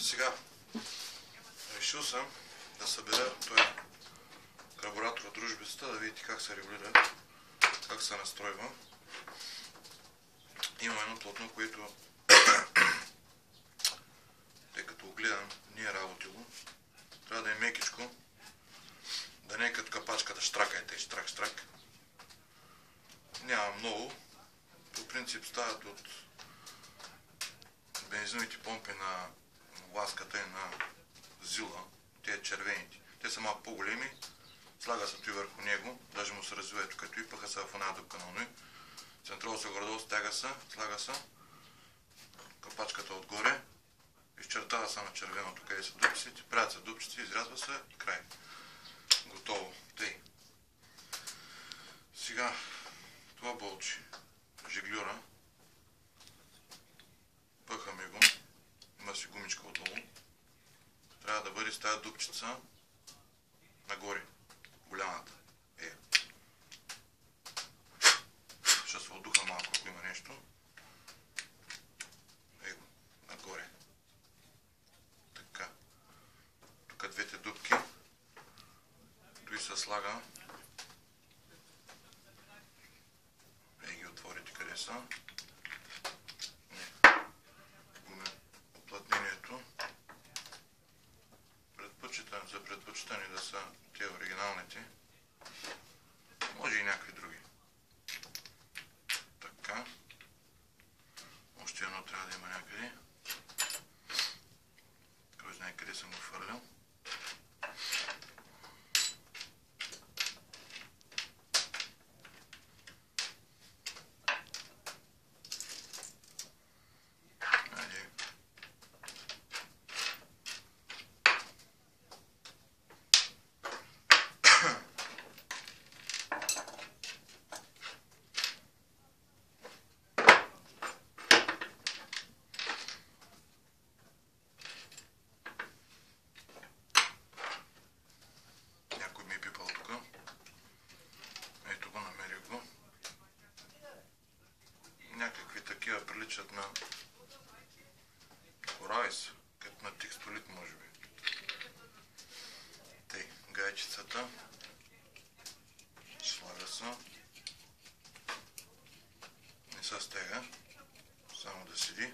Сега решил съм да събера този карбуратор от дружбицата, да видите как се регулира, как се настройва. Има едно платно, което тъй като го гледам, не е работило. Трябва да е мекичко, да не е като капачката штракайте, штрак. Няма много. По принцип стават от бензиновите помпи на ласката и на зила, те червените. Те са малко по-големи, слага се той върху него, даже му се развива ето като и пъха се в една дупка на оной. Централ се горе-долу, стяга се, слага се, капачката отгоре, изчертава се на червеното, къде са дупчиците, правят се дупчици, изрязва се и край. Готово. Тъй. Сега това болче, жиглюра, пъхаме го, има си гумичка отдолу. Трябва да бъде с тази дупчица нагоре, голямата. Ще се отдуха малко, ако има нещо. Его, нагоре. Така. Тук двете дупки. Той се слага. Ги отворите къде са. Уплътнението. За предпочитане да са те оригиналните. Може и някакви други. Така. Още едно трябва да има някъде. Кой знае къде съм го хвърлял. Такива приличат на коравис, като на текстолит може би. Тъй, гайчицата слага се, не се стега, само да седи.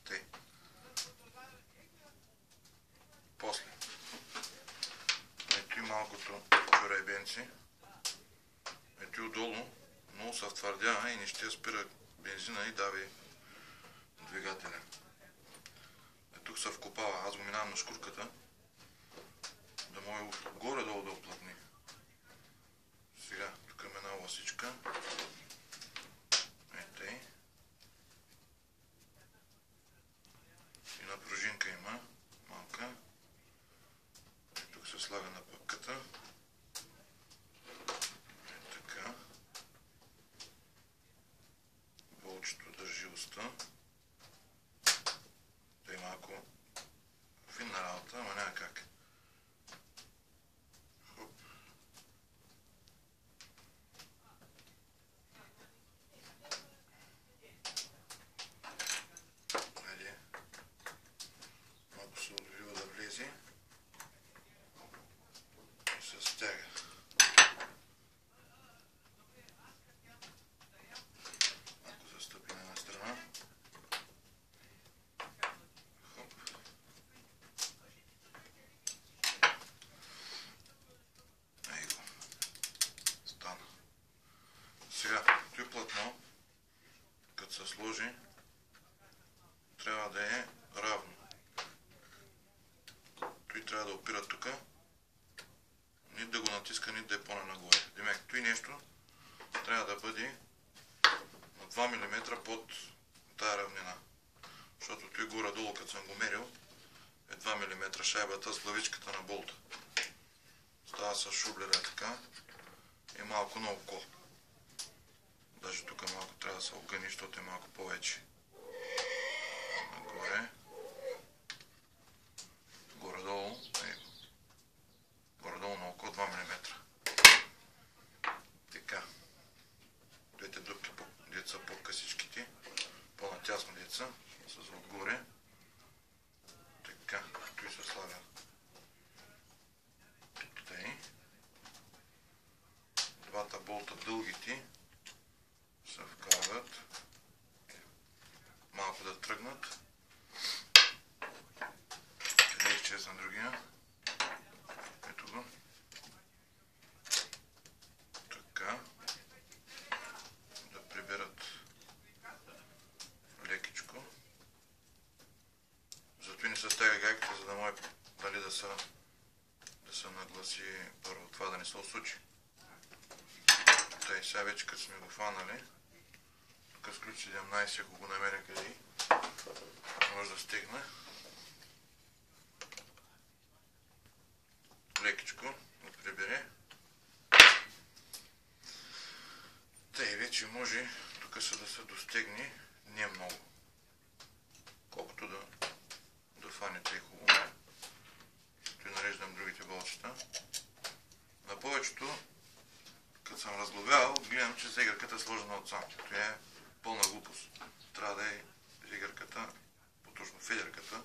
Тъй. После ето и малкото чорайбенци, ето и отдолу много се втвърдява и не ще спира бензина и дави двигателя. Тук се вкопава, аз го минавам на шкурката, да може горе-долу да оплътни. Сега, тук има една ласичка. Ей. Една пружинка има, малка. Тук се слага на пъпката. Така. Болчето държи уста. Той е малко финна работа, ама няма как. Хоп. Хайде. Малко се отбива да влезе. И се стяга. Сега, той платно, като се сложи, трябва да е равно. Той трябва да опира тук, нито да го натиска, нито да е по-нагоре. Демек, той нещо трябва да бъде на 2 мм под тая равнина. Защото той горе-долу, като съм го мерил, е 2 мм шайбата с главичката на болта. Става с шублера така и малко на око. Даже тук малко трябва да се огъни, защото е малко повече. Нагоре. Горе-долу. Горе-долу на око 2 мм. Така. Двете дупки, деца по късичките. По-натясно деца. С отгоре. си първо това да не се осучи. Тъй, сега вече като сме го фанали, тук с ключ 17, ако го намеря къде, може да стегна. Лекичко да прибере. Тъй, вече може тук да се достегне не много. Колкото да фане тъй хубаво. Ще нареждам другите болчета. На повечето, като съм разглобявал, гледам, че зегърката е сложена от сам. Това е пълна глупост. Трябва да е зегърката, по-точно федерката,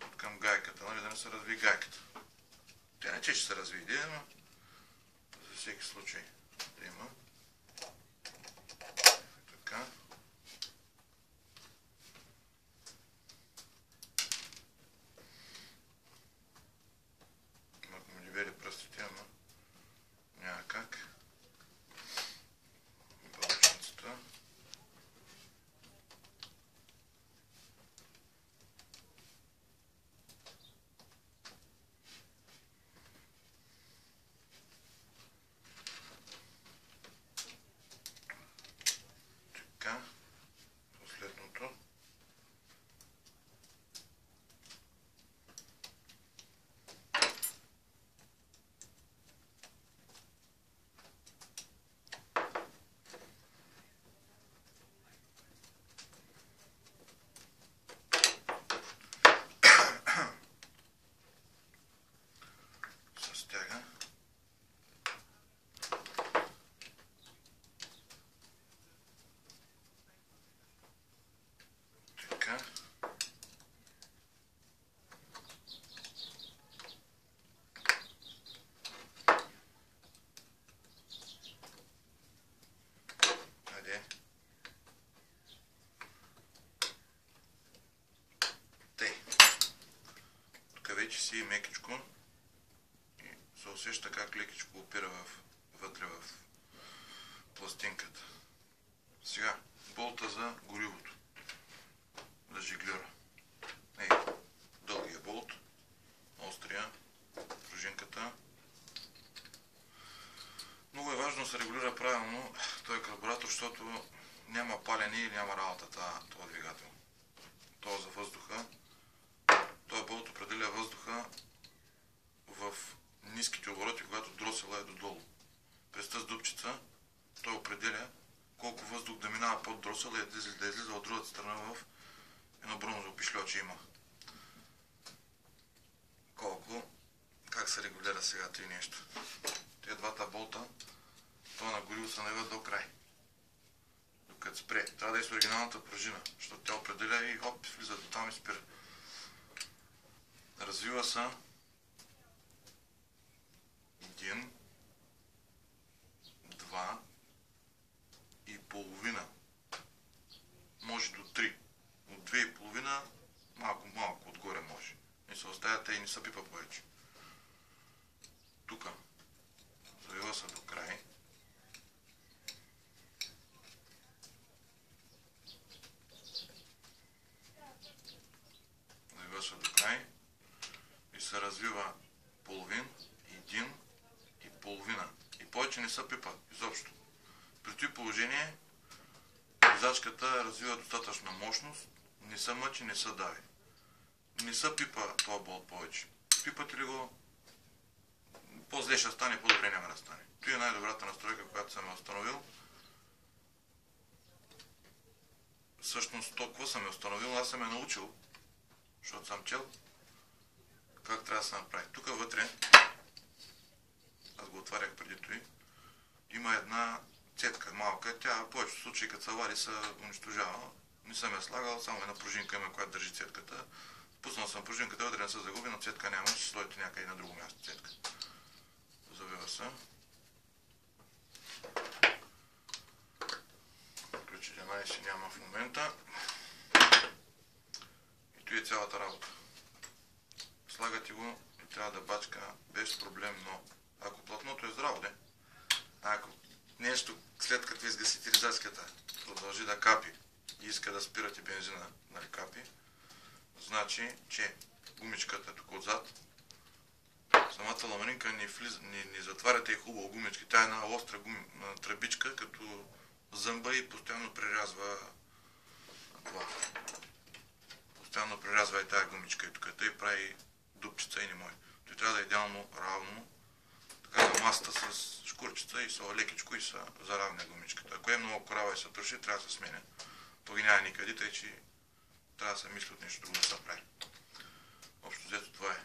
от към гайката, нали, да не се разви гайката. Тя не че ще се развиде, но за всеки случай да има. Така. Ако ми дебели пръстите, ама няма как. Бълчницата. Така. Последното. Стяга. Така. Хайде. Тъй. Тук вече си мекичко. Се усеща как лекичко опира вътре в пластинката. Сега, болта за горивото. За жиглера. Ей, дългия болт, острия, пружинката. Много е важно да се регулира правилно този карбуратор, защото няма палене и няма работа този двигател. Това за въздуха. Този болт определя въздуха в ниските обороти, когато дросела е додолу. През тази дупчица той определя колко въздух да минава под дросела и да излиза от другата страна в едно бронзово пишльоче има. Как се регулира сега тези нещо? Тези двата болта, това на гориво се навива до край. Докато спре. Трябва да е с оригиналната пружина, защото тя определя и хоп, влиза до там и спира. Развива се 1, 2 и половина. Може до 3. От 2,5 малко отгоре може. Не се оставя, те и не се пипа повече. Тук завива се до край. Завива се до край и се развива половин, 1 и половина. И повече не се пипа изобщо. При това положение ризачката развива достатъчна мощност, не се мъчи, не се дави. Не се пипа това болт повече. Пипате ли го, по-зле ще стане, по-добре няма да стане. Това е най-добрата настройка, която съм установил. Всъщност толкова съм установил, аз съм научил, защото съм чел как трябва да се направи. Тук вътре, аз го отварях преди това, има една цетка малка, тя в повечето случаи като се вари се унищожава. Не съм я слагал, само една пружинка има, която държи цетката. Пуснал съм пружинката, вътре не се загуби, но цетка няма, ще сложите някъде на друго място цетка. Завива се. Ключ 11 няма в момента. И това е цялата работа. Слагате го и трябва да бачка безпроблемно. Ако платното е здраво, де. Ако нещо след като изгасите ризачката продължи да капи и иска да спирате бензина, нали капи, значи, че гумичката тук отзад самата ламаринка не затваряте и хубаво гумички. Тя е една остра тръбичка, като зъмба и постоянно прирязва това. Постоянно прирязва и тая гумичка и тук. Тъй прави дупчица и не може. Той трябва да е идеално равно. Така на масата с шкурчица и са лекичко и са заравня гумичката. Ако е много корава и се троши, трябва да се сменя. То ги няма никъде, тъй че трябва да се мисли от нещо друго да се прави. Общо взето това е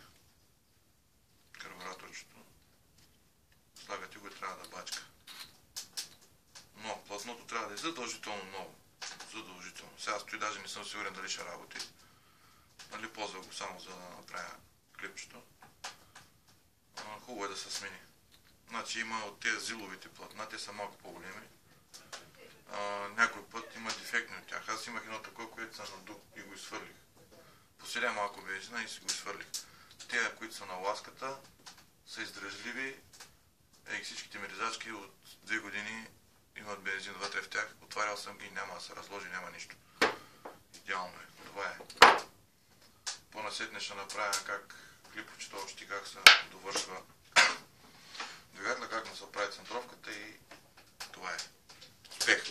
карбураторчето. Слагате го и трябва да бачка. Но платното трябва да е задължително ново. Задължително. Сега стои, даже не съм сигурен дали ще работи. Нали, ползва го само за да направя клипчето. Хубаво е да се смени. Значи има от тези зиловите платна, те са малко по-големи. Някой път има дефектни от тях. Аз имах едно такова, което съм надух и го изхвърлих. Поселя малко бензина и си го изхвърлих. Те, които са на ласката, са издръжливи. Всичките ми резачки от 2 години имат бензин вътре в тях. Отварял съм ги, няма да се разложи, няма нищо. Идеално е. Това е. По-насетне ще направя как клиповчето още как се довършва двигателя, как му се прави центровката и това е. Успех!